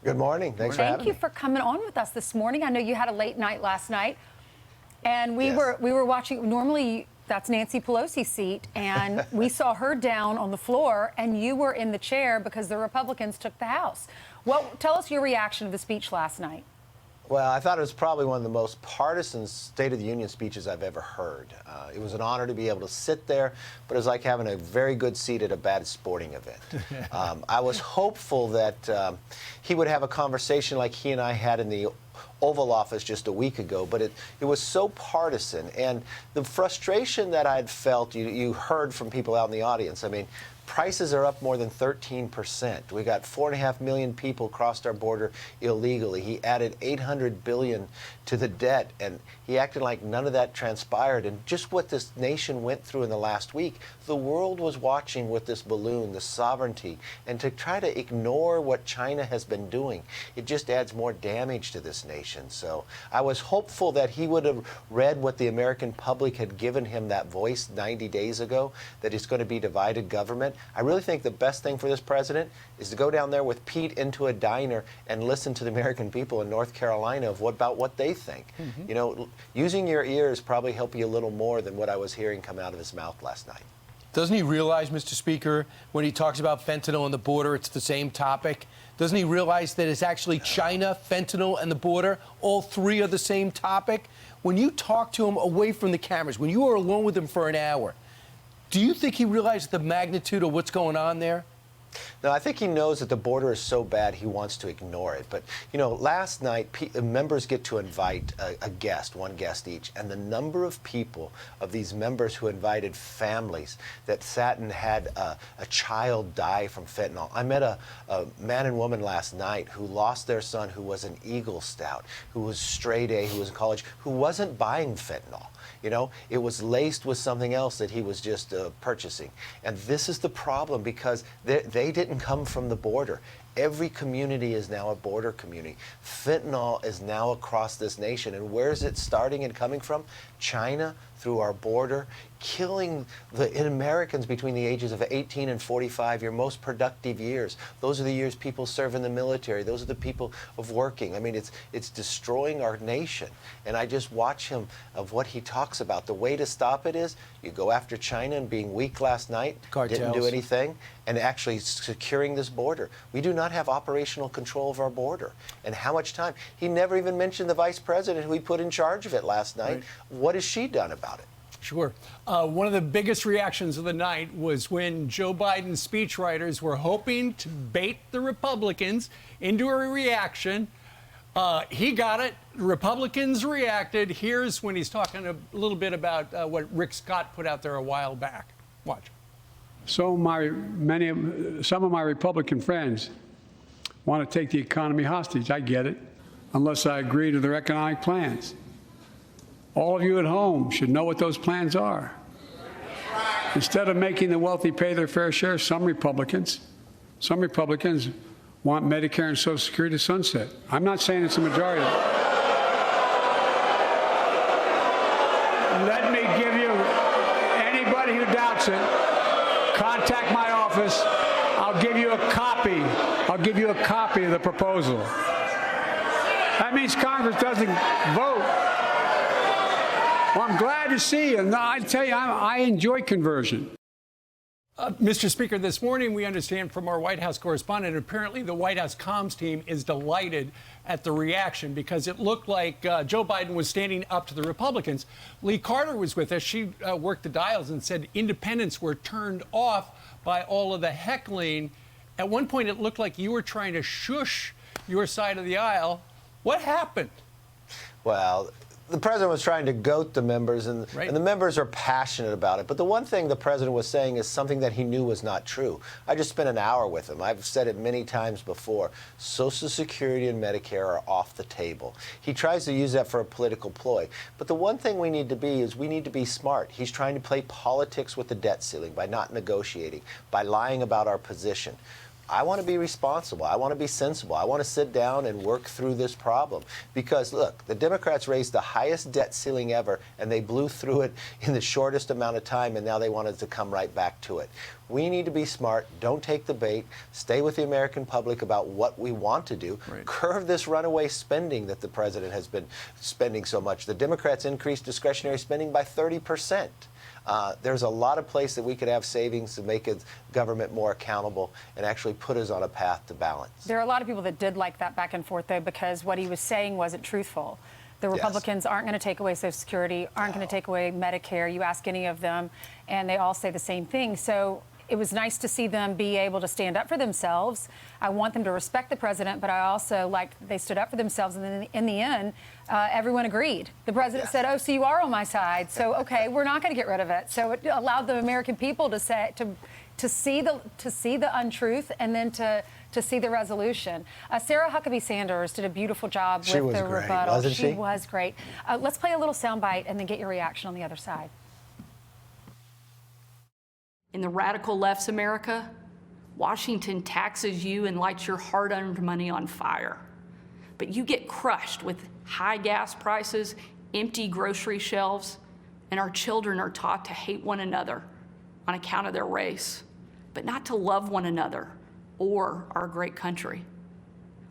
Good morning. Thanks for having me. Thank you for coming on with us this morning. I know you had a late night last night, and we were watching. Normally, that's Nancy Pelosi's seat, and we saw her down on the floor, and you were in the chair because the Republicans took the House. Well, tell us your reaction to the speech last night. Well, I thought it was probably one of the most partisan State of the Union speeches I've ever heard. It was an honor to be able to sit there, but it was like having a very good seat at a bad sporting event. I was hopeful that he would have a conversation like he and I had in the Oval Office just a week ago, but it was so partisan. And the frustration that I'd felt, you heard from people out in the audience. I mean, prices are up more than 13%. We got 4.5 million people crossed our border illegally. He added $800 billion to the debt, and he acted like none of that transpired. And just what this nation went through in the last week, the world was watching with this balloon, the sovereignty, and to try to ignore what China has been doing, it just adds more damage to this nation. So I was hopeful that he would have read what the American public had given him that voice 90 days ago, that it's going to be divided government. I really think the best thing for this president is to go down there with Pete into a diner and listen to the American people in North Carolina about what they think. You know, using your ears probably help you a little more than what I was hearing come out of his mouth last night. Doesn't he realize, Mr. Speaker, when he talks about fentanyl and the border, it's the same topic? Doesn't he realize that it's actually China, fentanyl, and the border? All three are the same topic? When you talk to him away from the cameras, when you are alone with him for an hour, do you think he realized the magnitude of what's going on there? No, I think he knows that the border is so bad he wants to ignore it. But, you know, last night, members get to invite a guest, one guest each. And the number of people, of these members who invited families that sat and had a child die from fentanyl. I met a man and woman last night who lost their son, who was an Eagle Scout, who was straight A, who was in college, who wasn't buying fentanyl. You know, it was laced with something else that he was just purchasing. And this is the problem, because they didn't come from the border. Every community is now a border community. Fentanyl is now across this nation. And where is it starting and coming from? China, through our border, killing the Americans between the ages of 18 and 45, your most productive years. Those are the years people serve in the military. Those are the people of working. I mean, it's destroying our nation. And I just watch him of what he talks about. The way to stop it is you go after China, and being weak last night, Cartels. didn't do anything, and actually securing this border. We do not have operational control of our border. And how much time? He never even mentioned the vice president who he put in charge of it last night. Right. What has she done about it? Sure. One of the biggest reactions of the night was when Joe Biden's speechwriters were hoping to bait the Republicans into a reaction. He got it. Republicans reacted. Here's when he's talking a little bit about what Rick Scott put out there a while back. Watch. So some of my Republican friends want to take the economy hostage. I get it, unless I agree to their economic plans. All of you at home should know what those plans are. Instead of making the wealthy pay their fair share, some Republicans want Medicare and Social Security to sunset. I'm not saying it's a majority. Let me give you, anybody who doubts it, contact my office. I'll give you a copy. I'll give you a copy of the proposal. That means Congress doesn't vote. Well, I'm glad to see you. And I tell you, I enjoy conversion. Mr. Speaker, this morning we understand from our White House correspondent, apparently the White House comms team is delighted at the reaction because it looked like Joe Biden was standing up to the Republicans. Lee Carter was with us. She worked the dials and said independents were turned off by all of the heckling. At one point, it looked like you were trying to shush your side of the aisle. What happened? Well, the president was trying to goat the members, and the members are passionate about it. But the one thing the president was saying is something that he knew was not true. I just spent an hour with him. I've said it many times before. Social Security and Medicare are off the table. He tries to use that for a political ploy. But the one thing we need to be smart. He's trying to play politics with the debt ceiling by not negotiating, by lying about our position. I want to be responsible. I want to be sensible. I want to sit down and work through this problem. Because, look, the Democrats raised the highest debt ceiling ever, and they blew through it in the shortest amount of time, and now they wanted to come right back to it. We need to be smart. Don't take the bait. Stay with the American public about what we want to do. Right. Curve this runaway spending that the president has been spending so much. The Democrats increased discretionary spending by 30%. There's a lot of place that we could have savings to make government more accountable and actually put us on a path to balance. There are a lot of people that did like that back and forth, though, because what he was saying wasn't truthful. The Republicans aren't going to take away Social Security, aren't going to take away Medicare. You ask any of them, and they all say the same thing. So it was nice to see them be able to stand up for themselves. I want them to respect the president, but I also like they stood up for themselves. And then in the end, everyone agreed. The president said, "Oh, so you are on my side. So okay, we're not going to get rid of it." So it allowed the American people to say to see the untruth and then to see the resolution. Sarah Huckabee Sanders did a beautiful job with the rebuttal. Wasn't she? She was great. Let's play a little soundbite and then get your reaction on the other side. In the radical left's America, Washington taxes you and lights your hard-earned money on fire. But you get crushed with high gas prices, empty grocery shelves, and our children are taught to hate one another on account of their race, but not to love one another or our great country.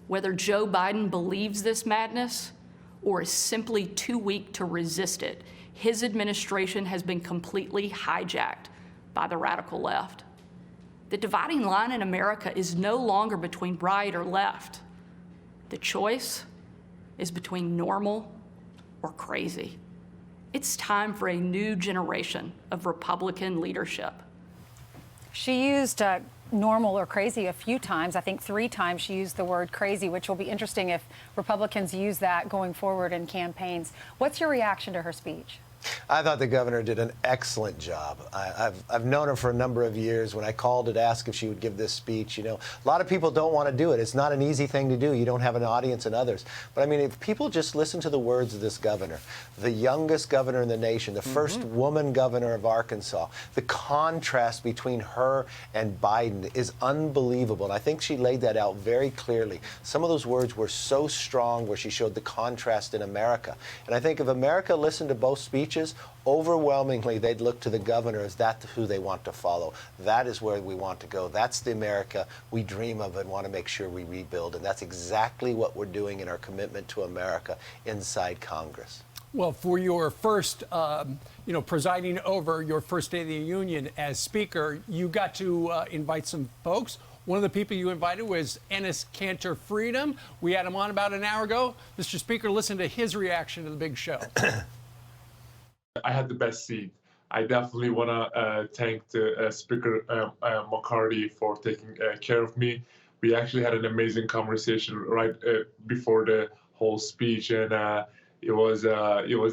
Whether Joe Biden believes this madness or is simply too weak to resist it, his administration has been completely hijacked by the radical left. The dividing line in America is no longer between right or left. The choice is between normal or crazy. It's time for a new generation of Republican leadership. She used normal or crazy a few times. I think 3 times she used the word crazy, which will be interesting if Republicans use that going forward in campaigns. What's your reaction to her speech? I thought the governor did an excellent job. I've known her for a number of years. When I called to ask if she would give this speech, you know, a lot of people don't want to do it. It's not an easy thing to do. You don't have an audience and others. But I mean, if people just listen to the words of this governor, the youngest governor in the nation, the first woman governor of Arkansas, the contrast between her and Biden is unbelievable. And I think she laid that out very clearly. Some of those words were so strong where she showed the contrast in America. And I think if America listened to both speeches, overwhelmingly, they'd look to the governor as that's who they want to follow. That is where we want to go. That's the America we dream of and want to make sure we rebuild. And that's exactly what we're doing in our commitment to America inside Congress. Well, for your first, presiding over your first Day of the Union as Speaker, you got to invite some folks. One of the people you invited was Enes Kanter Freedom. We had him on about an hour ago. Mr. Speaker, listen to his reaction to the big show. I had the best seat. I definitely want to thank the Speaker McCarthy for taking care of me. We actually had an amazing conversation right before the whole speech, and it was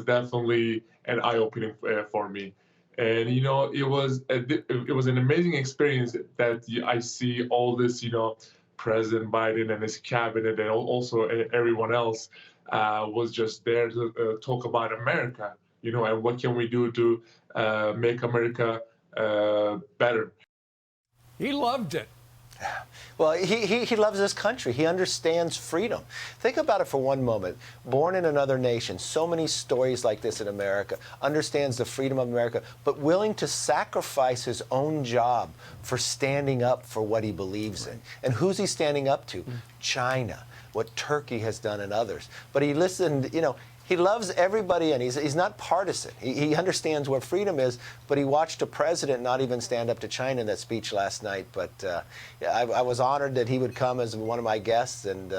definitely an eye-opening for me. And you know, it was an amazing experience that I see all this, President Biden and his cabinet and also everyone else was just there to talk about America. And what can we do to make America better? He loved it. Well, he loves this country. He understands freedom. Think about it for one moment. Born in another nation, so many stories like this in America, understands the freedom of America, but willing to sacrifice his own job for standing up for what he believes in. And who's he standing up to? China, what Turkey has done and others. But he listened, he loves everybody, and he's not partisan. He understands what freedom is, but he watched a president not even stand up to China in that speech last night. But I was honored that he would come as one of my guests, and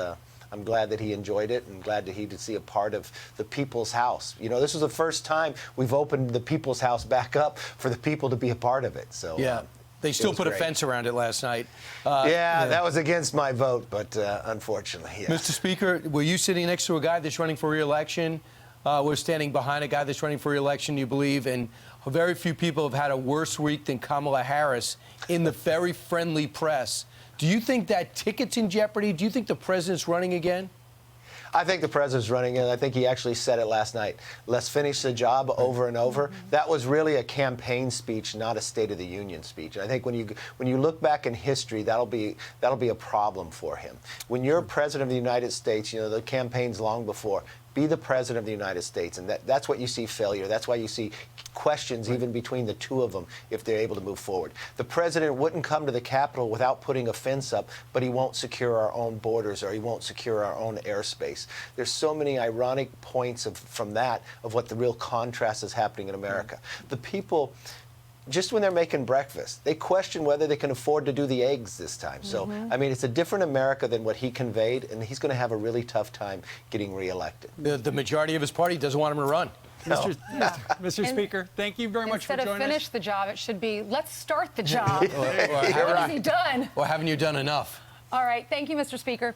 I'm glad that he enjoyed it and glad that he could see a part of the People's House. This is the first time we've opened the People's House back up for the people to be a part of it. So yeah. They still put great. a fence around it last night. That was against my vote, but unfortunately, yes. Mr. Speaker, were you sitting next to a guy that's running for re-election? We're standing behind a guy that's running for re-election, you believe, and very few people have had a worse week than Kamala Harris in the very friendly press. Do you think that ticket's in jeopardy? Do you think the president's running again? I think the president's running it. I think he actually said it last night. Let's finish the job over and over. That was really a campaign speech, not a State of the Union speech. And I think when you look back in history, that'll be a problem for him. When you're president of the United States, you know, the campaign's long before. Be the president of the United States, and that's what you see failure. That's why you see questions even between the two of them if they're able to move forward. The president wouldn't come to the Capitol without putting a fence up, but he won't secure our own borders or he won't secure our own airspace. There's so many ironic points from that of what the real contrast is happening in America. The people, just when they're making breakfast, they question whether they can afford to do the eggs this time. So, I mean, it's a different America than what he conveyed, and he's going to have a really tough time getting reelected. The majority of his party doesn't want him to run. Mr. Speaker, thank you very much for joining us. Instead of finish the job, it should be let's start the job. What has he done? Or haven't you done enough? All right. Thank you, Mr. Speaker.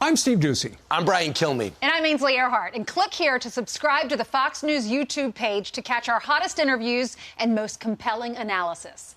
I'm Steve Doocy. I'm Brian Kilmeade. And I'm Ainsley Earhart. And click here to subscribe to the Fox News YouTube page to catch our hottest interviews and most compelling analysis.